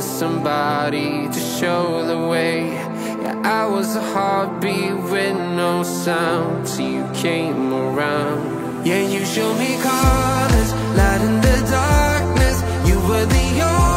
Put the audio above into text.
somebody to show the way. Yeah, I was a heartbeat with no sound till you came around. Yeah, you showed me colors, light in the darkness. You were the only